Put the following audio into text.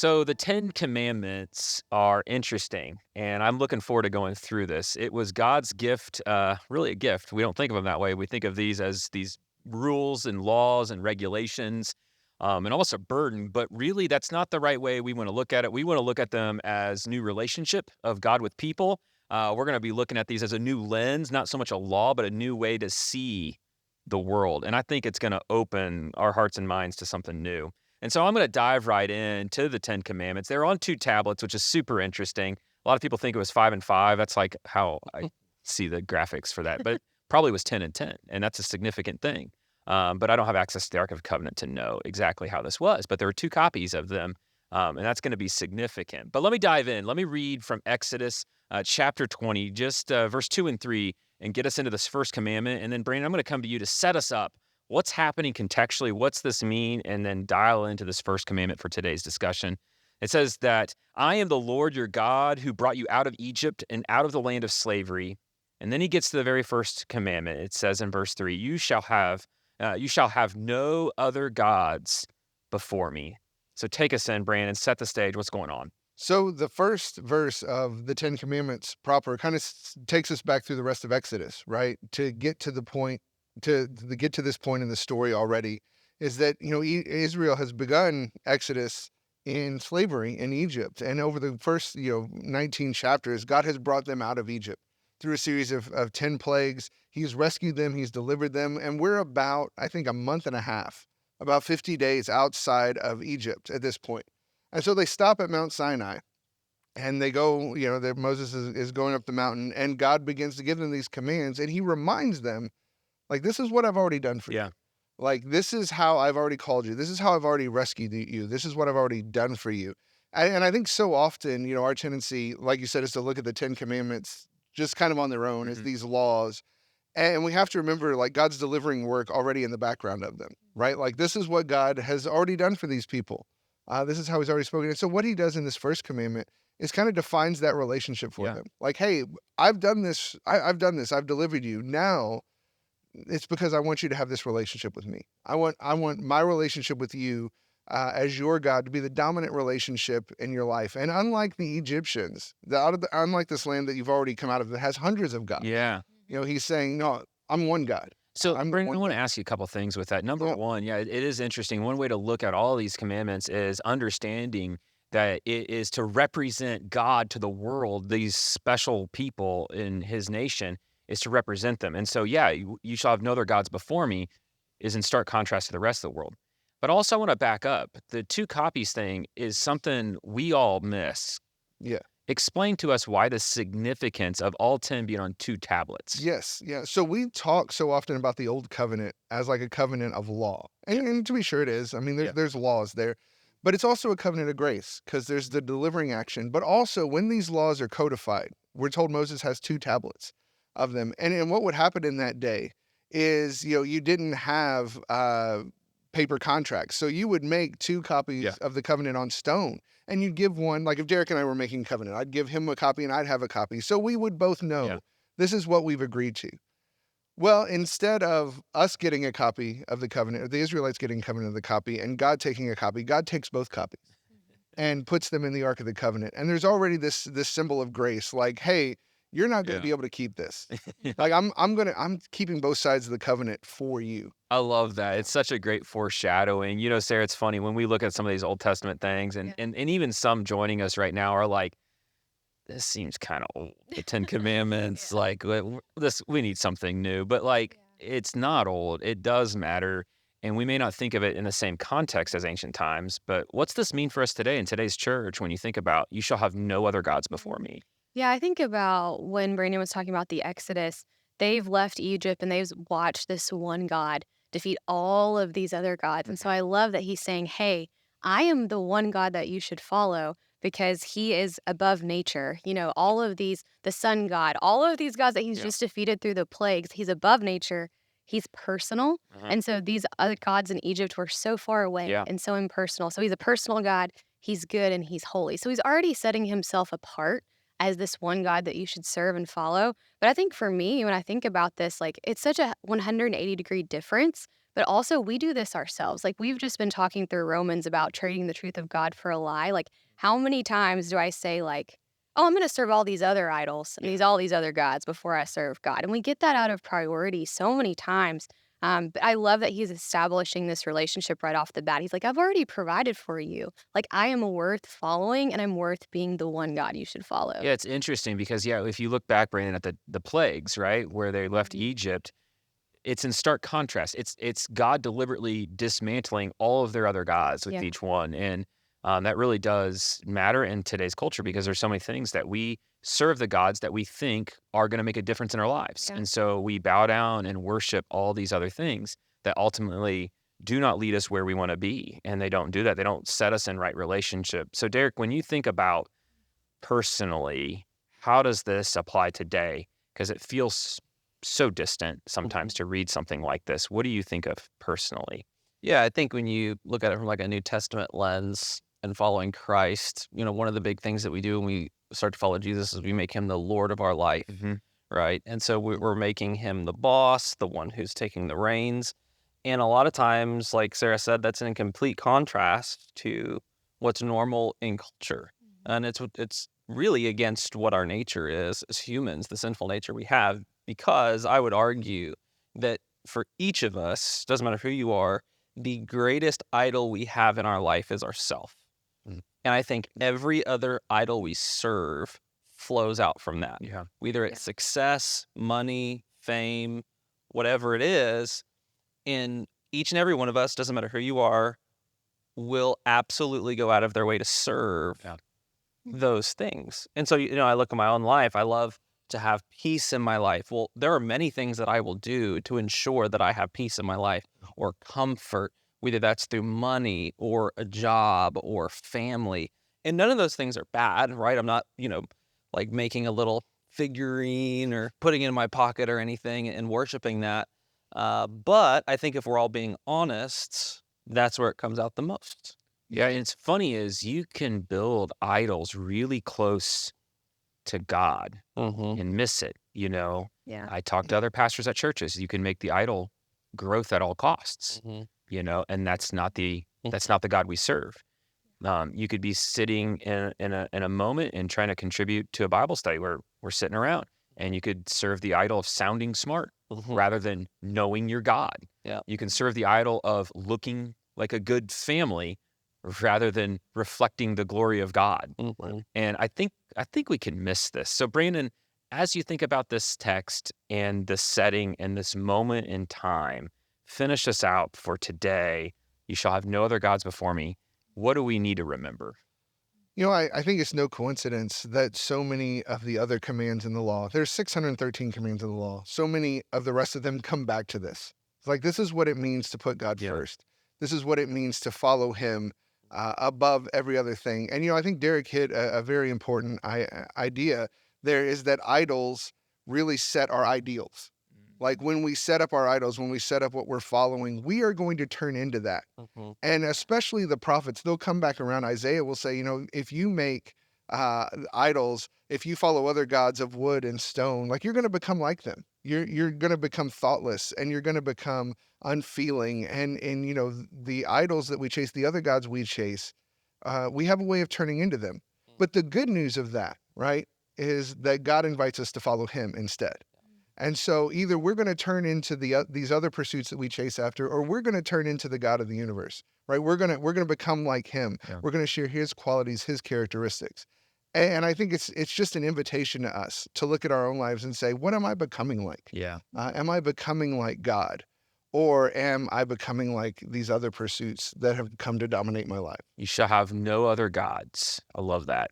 So the Ten Commandments are interesting, and I'm looking forward to going through this. It was God's gift, really a gift. We don't think of them that way. We think of these as these rules and laws and regulations, and almost a burden. But really, that's not the right way we want to look at it. We want to look at them as new relationship of God with people. We're going to be looking at these as a new lens, not so much a law, but a new way to see the world. And I think it's going to open our hearts and minds to something new. And so I'm going to dive right into the Ten Commandments. They're on two tablets, which is super interesting. A lot of people think it was 5 and 5. That's like how I see the graphics for that, but it probably was 10 and 10, and that's a significant thing. But I don't have access to the Ark of the Covenant to know exactly how this was. But there were two copies of them, and that's going to be significant. But let me dive in. Let me read from Exodus chapter 20, just verse 2 and 3, and get us into this first commandment. And then, Brandon, I'm going to come to you to set us up. What's happening contextually? What's this mean? And then dial into this first commandment for today's discussion. It says that I am the Lord your God who brought you out of Egypt and out of the land of slavery. And then he gets to the very first commandment. It says in verse 3, you shall have no other gods before me. So take us in, Brandon, set the stage. What's going on? So the first verse of the Ten Commandments proper kind of takes us back through the rest of Exodus, right? To get to the point, to get to this point in the story already, is that Israel has begun Exodus in slavery in Egypt, and over the first 19 chapters, God has brought them out of Egypt through a series of 10 plagues. He's rescued them, he's delivered them, and we're about, I think, a month and a half, about 50 days outside of Egypt at this point. And so they stop at Mount Sinai and they go, Moses is going up the mountain, and God begins to give them these commands, and he reminds them, like, this is what I've already done for you. Yeah. Like, this is how I've already called you. This is how I've already rescued you. This is what I've already done for you. And I think so often, our tendency, like you said, is to look at the Ten Commandments just kind of on their own as these laws. And we have to remember, like, God's delivering work already in the background of them, right? Like, this is what God has already done for these people. This is how he's already spoken. And so what he does in this first commandment is kind of defines that relationship for them. Like, hey, I've done this. I've done this. I've delivered you. Now it's because I want you to have this relationship with me. I want my relationship with you as your God to be the dominant relationship in your life. And unlike the Egyptians, unlike this land that you've already come out of that has hundreds of gods, Yeah. he's saying, no, I'm one God. So, I'm Brandon, I one. want to ask you a couple things with that. Number Yeah. one, it is interesting. One way to look at all these commandments is understanding that it is to represent God to the world. These special people in his nation is to represent them. And so, you shall have no other gods before me is in stark contrast to the rest of the world. But also, I want to back up. The two copies thing is something we all miss. Yeah. Explain to us why the significance of all 10 being on two tablets. Yes. Yeah. So we talk so often about the old covenant as like a covenant of law. And to be sure it is. I mean, there's laws there, but it's also a covenant of grace because there's the delivering action. But also when these laws are codified, we're told Moses has two tablets of them. And what would happen in that day is, you didn't have paper contracts. So you would make two copies of the covenant on stone. And you'd give one, like if Derek and I were making covenant, I'd give him a copy and I'd have a copy. So we would both know this is what we've agreed to. Well, instead of us getting a copy of the covenant, or the Israelites getting a covenant of the copy, and God taking a copy, God takes both copies and puts them in the Ark of the Covenant. And there's already this symbol of grace, like, hey, you're not going to be able to keep this. Like I'm keeping both sides of the covenant for you. I love that. It's such a great foreshadowing. Sarah, it's funny when we look at some of these Old Testament things and even some joining us right now are like, this seems kind of old. The Ten Commandments, like we need something new, but it's not old. It does matter. And we may not think of it in the same context as ancient times, but what's this mean for us today in today's church when you think about you shall have no other gods before me? Yeah, I think about when Brandon was talking about the Exodus, they've left Egypt and they've watched this one God defeat all of these other gods. And so I love that he's saying, hey, I am the one God that you should follow because he is above nature. All of these, the sun god, all of these gods that he's just defeated through the plagues, he's above nature. He's personal. And so these other gods in Egypt were so far away and so impersonal. So he's a personal God. He's good and he's holy. So he's already setting himself apart as this one God that you should serve and follow. But I think for me, when I think about this, like it's such a 180-degree difference But also, we do this ourselves. Like, we've just been talking through Romans about trading the truth of God for a lie. Like, how many times do I say, like, oh, I'm going to serve all these other idols and all these other gods before I serve God? And we get that out of priority so many times. But I love that he's establishing this relationship right off the bat. He's like, I've already provided for you. Like, I am worth following and I'm worth being the one God you should follow. Yeah, it's interesting because, yeah, if you look back, Brandon, at the plagues, right, where they left Mhm. Egypt, it's in stark contrast. It's God deliberately dismantling all of their other gods with Yeah. each one, and that really does matter in today's culture because there's so many things that we serve the gods that we think are going to make a difference in our lives, Yeah. and so we bow down and worship all these other things that ultimately do not lead us where we want to be, and they don't do that. They don't set us in right relationship. So, Derek, when you think about personally, how does this apply today? Because it feels so distant sometimes Mhm. to read something like this. What do you think of personally? Yeah, I think when you look at it from like a New Testament lens and following Christ, one of the big things that we do when we start to follow Jesus is we make him the Lord of our life, Mhm. right? And so we're making him the boss, the one who's taking the reins. And a lot of times, like Sarah said, that's in complete contrast to what's normal in culture. And it's really against what our nature is as humans, the sinful nature we have, because I would argue that for each of us, doesn't matter who you are, the greatest idol we have in our life is ourself. Mm. And I think every other idol we serve flows out from that. Yeah. Whether Yeah. it's success, money, fame, whatever it is, in each and every one of us, doesn't matter who you are, will absolutely go out of their way to serve Yeah. those things. And so, I look at my own life. I love to have peace in my life. Well, there are many things that I will do to ensure that I have peace in my life or comfort, whether that's through money or a job or family. And none of those things are bad, right? I'm not, like making a little figurine or putting it in my pocket or anything and worshiping that. But I think if we're all being honest, that's where it comes out the most. Yeah, and it's funny is you can build idols really close to God Mm-hmm. and miss it, you know? Yeah. I talk to other pastors at churches. You can make the idol growth at all costs, Mm-hmm. and that's not the God we serve. You could be sitting in a moment and trying to contribute to a Bible study where we're sitting around, and you could serve the idol of sounding smart Mm-hmm. rather than knowing your God. Yeah. You can serve the idol of looking like a good family rather than reflecting the glory of God. Mm-hmm. And I think we can miss this. So Brandon, as you think about this text and the setting and this moment in time, finish us out for today. You shall have no other gods before me. What do we need to remember? I think it's no coincidence that so many of the other commands in the law, there's 613 commands in the law, so many of the rest of them come back to this. It's like, this is what it means to put God Yeah. first. This is what it means to follow him above every other thing. And, I think Derek hit a very important idea there is that idols really set our ideals. Like when we set up our idols, when we set up what we're following, we are going to turn into that. Mm-hmm. And especially the prophets, they'll come back around. Isaiah will say, if you make idols, if you follow other gods of wood and stone, like you're going to become like them. You're going to become thoughtless and you're going to become unfeeling. And the idols that we chase, the other gods we chase, we have a way of turning into them. But the good news of that, right, is that God invites us to follow him instead. And so either we're going to turn into these other pursuits that we chase after, or we're going to turn into the God of the universe, right? We're going to become like him. Yeah. We're going to share his qualities, his characteristics. And I think it's just an invitation to us to look at our own lives and say, what am I becoming like? Yeah. Am I becoming like God? Or am I becoming like these other pursuits that have come to dominate my life? You shall have no other gods. I love that.